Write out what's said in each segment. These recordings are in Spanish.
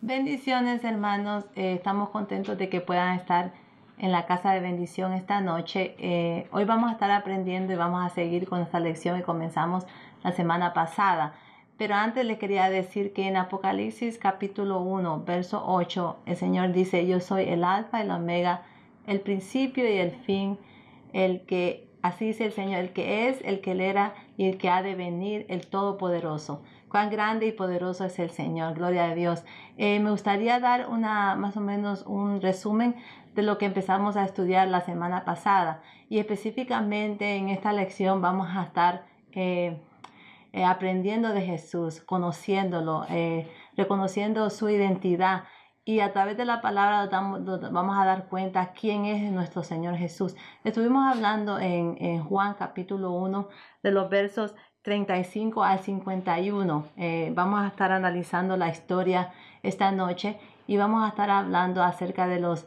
Bendiciones, hermanos. Estamos contentos de que puedan estar en la casa de bendición esta noche. Hoy vamos a estar aprendiendo y vamos a seguir con esta lección que comenzamos la semana pasada. Pero antes les quería decir que en Apocalipsis capítulo 1, verso 8, el Señor dice: yo soy el alfa y el omega, el principio y el fin, así dice el Señor, el que es, el que era y el que ha de venir, el Todopoderoso. Cuán grande y poderoso es el Señor, gloria a Dios. Me gustaría dar más o menos un resumen de lo que empezamos a estudiar la semana pasada, y específicamente en esta lección vamos a estar aprendiendo de Jesús, conociéndolo, reconociendo su identidad, y a través de la palabra vamos a dar cuenta quién es nuestro Señor Jesús. Estuvimos hablando en Juan capítulo 1 de los versos 35 al 51. Vamos a estar analizando la historia esta noche y vamos a estar hablando acerca de los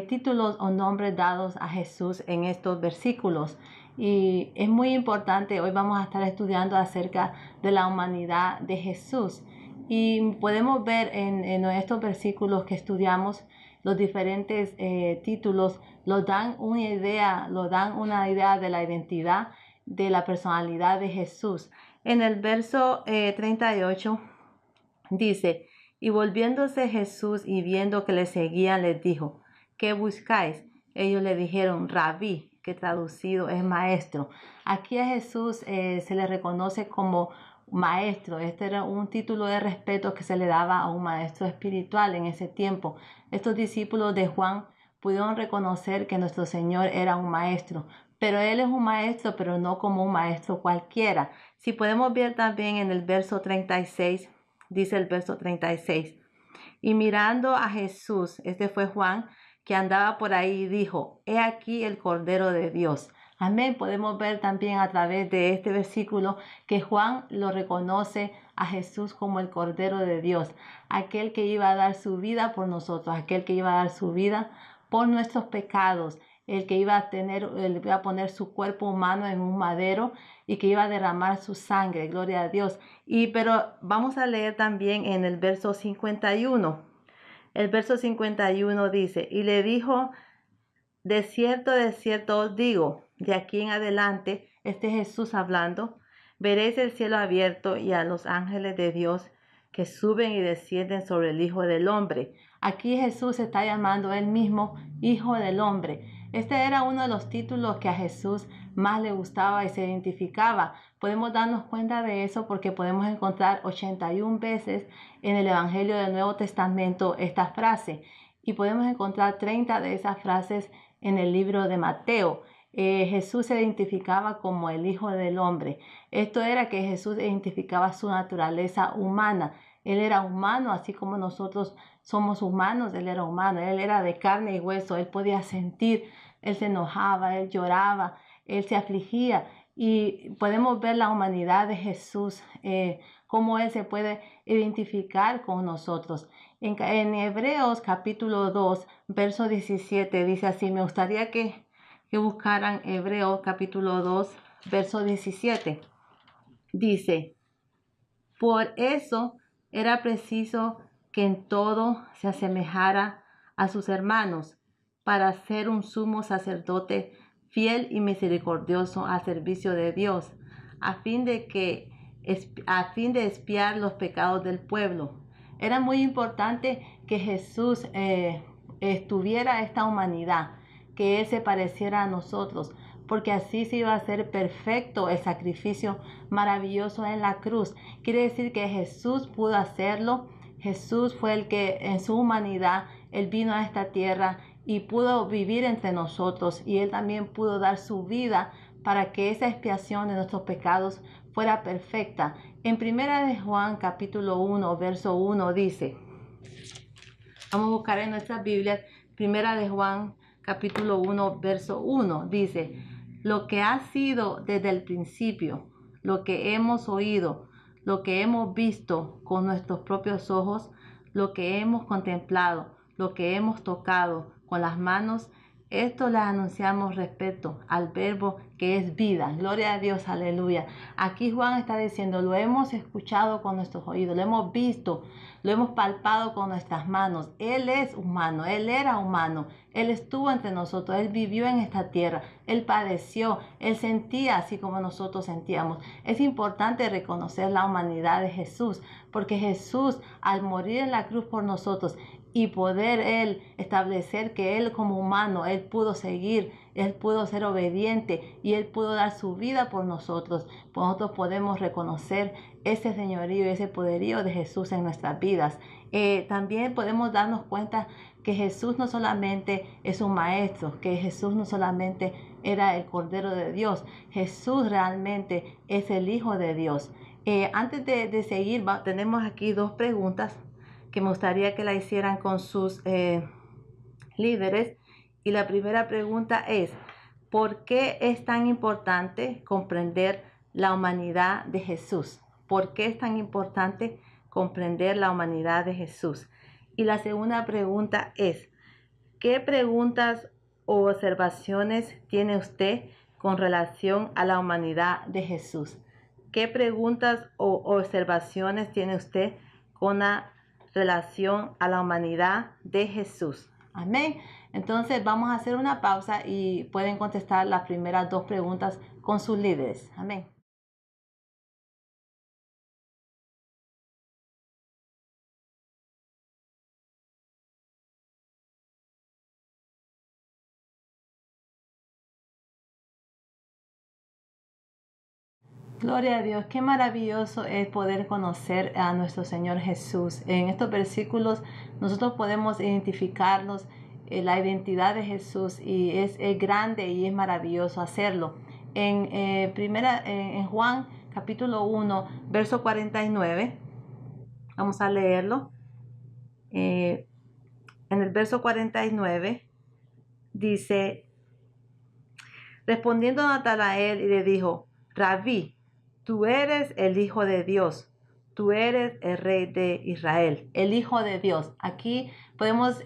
títulos o nombres dados a Jesús en estos versículos. Y es muy importante, hoy vamos a estar estudiando acerca de la humanidad de Jesús. Y podemos ver en estos versículos que estudiamos, los diferentes títulos nos dan una idea de la identidad, de la personalidad de Jesús. En el verso 38 dice: y volviéndose Jesús y viendo que le seguían, les dijo: ¿qué buscáis? Ellos le dijeron: Rabí, que traducido es maestro. Aquí a Jesús se le reconoce como maestro. Este era un título de respeto que se le daba a un maestro espiritual en ese tiempo. Estos discípulos de Juan pudieron reconocer que nuestro Señor era un maestro, pero Él es un maestro, pero no como un maestro cualquiera. Si podemos ver también en el verso 36, dice el verso 36, y mirando a Jesús, este fue Juan, que andaba por ahí, dijo: he aquí el Cordero de Dios. Amén. Podemos ver también a través de este versículo que Juan lo reconoce a Jesús como el Cordero de Dios, aquel que iba a dar su vida por nosotros, aquel que iba a dar su vida por nuestros pecados, el que iba a poner su cuerpo humano en un madero y que iba a derramar su sangre, gloria a Dios. Pero vamos a leer también en el verso 51. El verso 51 dice: y le dijo: de cierto os digo, de aquí en adelante, este Jesús hablando, veréis el cielo abierto y a los ángeles de Dios que suben y descienden sobre el Hijo del Hombre. Aquí Jesús está llamando él mismo Hijo del Hombre. Este era uno de los títulos que a Jesús más le gustaba y se identificaba. Podemos darnos cuenta de eso porque podemos encontrar 81 veces en el Evangelio del Nuevo Testamento esta frase, y podemos encontrar 30 de esas frases en el libro de Mateo. Jesús se identificaba como el Hijo del Hombre. Esto era que Jesús identificaba su naturaleza humana. Él era humano, así como nosotros somos humanos. Él era humano, él era de carne y hueso, él podía sentir, él se enojaba, él lloraba, él se afligía. Y podemos ver la humanidad de Jesús, cómo él se puede identificar con nosotros. En Hebreos capítulo 2, verso 17 dice así. Me gustaría que buscaran Hebreos capítulo 2, verso 17. Dice: por eso era preciso que en todo se asemejara a sus hermanos, para ser un sumo sacerdote fiel y misericordioso al servicio de Dios, a fin de expiar los pecados del pueblo. Era muy importante que Jesús estuviera esta humanidad, que Él se pareciera a nosotros, porque así se iba a hacer perfecto el sacrificio maravilloso en la cruz. Quiere decir que Jesús pudo hacerlo. Jesús fue el que en su humanidad, Él vino a esta tierra y pudo vivir entre nosotros, y Él también pudo dar su vida para que esa expiación de nuestros pecados fuera perfecta. En primera de Juan capítulo 1, verso 1 dice, vamos a buscar en nuestras Biblias, primera de Juan capítulo 1, verso 1, dice: lo que ha sido desde el principio, lo que hemos oído, lo que hemos visto con nuestros propios ojos, lo que hemos contemplado, lo que hemos tocado con las manos, Esto les anunciamos respecto al verbo que es vida. Gloria a Dios, aleluya. Aquí Juan está diciendo, lo hemos escuchado con nuestros oídos, lo hemos visto, lo hemos palpado con nuestras manos. Él es humano, Él era humano, Él estuvo entre nosotros, Él vivió en esta tierra, Él padeció, Él sentía así como nosotros sentíamos. Es importante reconocer la humanidad de Jesús, porque Jesús, al morir en la cruz por nosotros, y poder Él establecer que Él como humano, Él pudo seguir, Él pudo ser obediente y Él pudo dar su vida por nosotros. Nosotros podemos reconocer ese señorío, ese poderío de Jesús en nuestras vidas. También podemos darnos cuenta que Jesús no solamente es un maestro, que Jesús no solamente era el Cordero de Dios, Jesús realmente es el Hijo de Dios. Antes de seguir, tenemos aquí dos preguntas que me gustaría que la hicieran con sus líderes. Y la primera pregunta es, ¿por qué es tan importante comprender la humanidad de Jesús? ¿Por qué es tan importante comprender la humanidad de Jesús? Y la segunda pregunta es, ¿qué preguntas o observaciones tiene usted con relación a la humanidad de Jesús? ¿Qué preguntas o observaciones tiene usted con la relación a la humanidad de Jesús? Amén. Entonces vamos a hacer una pausa y pueden contestar las primeras dos preguntas con sus líderes. Amén. Gloria a Dios, qué maravilloso es poder conocer a nuestro Señor Jesús. En estos versículos nosotros podemos identificarnos la identidad de Jesús y es grande y es maravilloso hacerlo. En Juan capítulo 1, verso 49, vamos a leerlo. En el verso 49 dice, respondiendo Natanael y le dijo, Rabí, tú eres el Hijo de Dios, tú eres el Rey de Israel, el Hijo de Dios. Aquí podemos,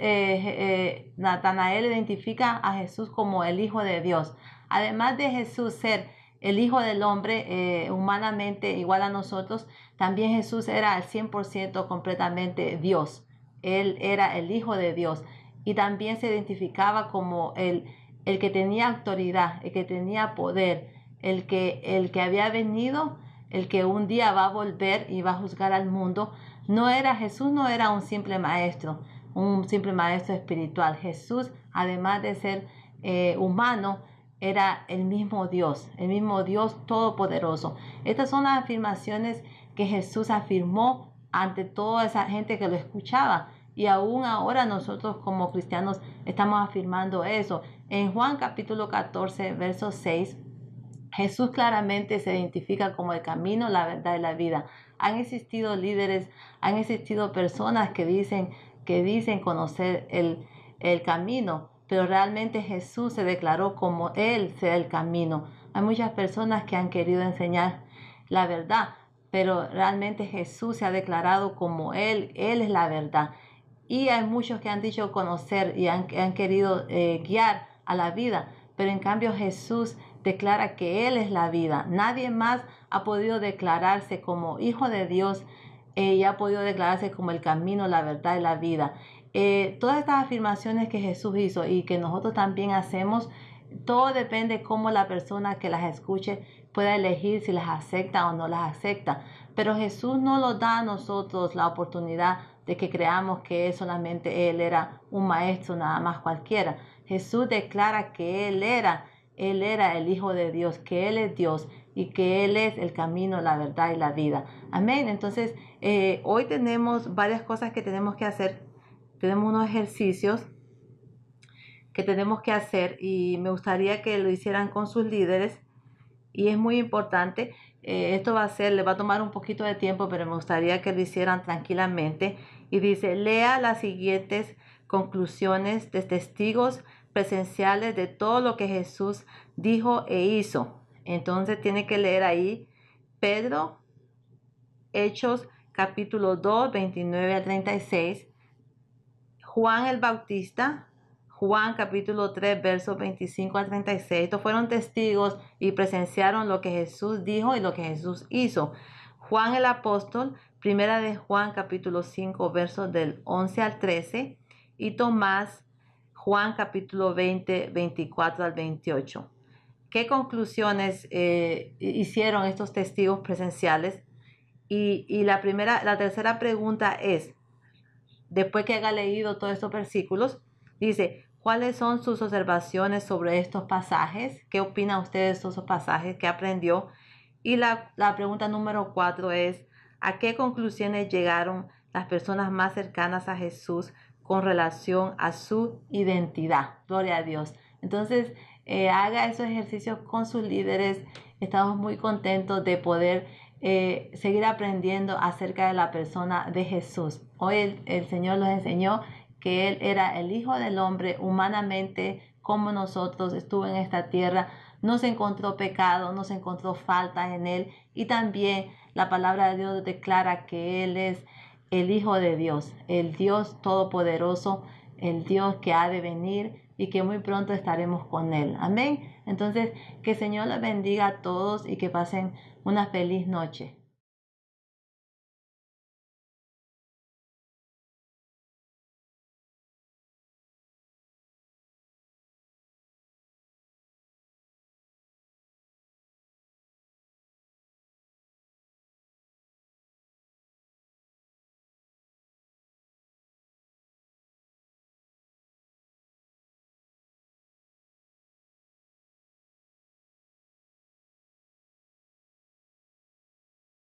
Natanael identifica a Jesús como el Hijo de Dios. Además de Jesús ser el Hijo del Hombre, humanamente igual a nosotros, también Jesús era al 100% completamente Dios. Él era el Hijo de Dios y también se identificaba como el que tenía autoridad, el que tenía poder, el que había venido, el que un día va a volver y va a juzgar al mundo. Jesús no era un simple maestro espiritual. Jesús, además de ser humano, era el mismo Dios todopoderoso. Estas son las afirmaciones que Jesús afirmó ante toda esa gente que lo escuchaba. Y aún ahora nosotros como cristianos estamos afirmando eso. En Juan capítulo 14, verso 6, Jesús claramente se identifica como el camino, la verdad y la vida. Han existido líderes, han existido personas que dicen conocer el camino, pero realmente Jesús se declaró como Él sea el camino. Hay muchas personas que han querido enseñar la verdad, pero realmente Jesús se ha declarado como Él es la verdad. Y hay muchos que han dicho conocer y han querido guiar a la vida, pero en cambio Jesús declara que Él es la vida. Nadie más ha podido declararse como hijo de Dios y ha podido declararse como el camino, la verdad y la vida. Todas estas afirmaciones que Jesús hizo y que nosotros también hacemos, todo depende cómo la persona que las escuche pueda elegir si las acepta o no las acepta. Pero Jesús no nos da a nosotros la oportunidad de que creamos que solamente Él era un maestro nada más cualquiera. Jesús declara que Él era el Hijo de Dios, que Él es Dios y que Él es el camino, la verdad y la vida. Amén. Entonces, hoy tenemos varias cosas que tenemos que hacer. Tenemos unos ejercicios que tenemos que hacer y me gustaría que lo hicieran con sus líderes y es muy importante. Esto le va a tomar un poquito de tiempo, pero me gustaría que lo hicieran tranquilamente. Y dice, lea las siguientes conclusiones de testigos presenciales de todo lo que Jesús dijo e hizo. Entonces tiene que leer ahí Pedro, Hechos capítulo 2, 29 a 36, Juan el Bautista, Juan capítulo 3, versos 25 al 36. Estos fueron testigos y presenciaron lo que Jesús dijo y lo que Jesús hizo. Juan el apóstol, primera de Juan capítulo 5, versos del 11 al 13. Y Tomás, Juan capítulo 20, 24 al 28. ¿Qué conclusiones hicieron estos testigos presenciales? Y la tercera pregunta es, después que haya leído todos estos versículos, dice, ¿cuáles son sus observaciones sobre estos pasajes? ¿Qué opina usted de estos pasajes? ¿Qué aprendió? Y la pregunta número 4 es, ¿a qué conclusiones llegaron las personas más cercanas a Jesús con relación a su identidad? Gloria a Dios. Entonces, haga esos ejercicios con sus líderes. Estamos muy contentos de poder seguir aprendiendo acerca de la persona de Jesús. Hoy el Señor nos enseñó que Él era el Hijo del Hombre humanamente como nosotros, estuvo en esta tierra, no se encontró pecado, no se encontró falta en Él, y también la palabra de Dios declara que Él es el Hijo de Dios, el Dios todopoderoso, el Dios que ha de venir y que muy pronto estaremos con Él. Amén. Entonces, que el Señor les bendiga a todos y que pasen una feliz noche.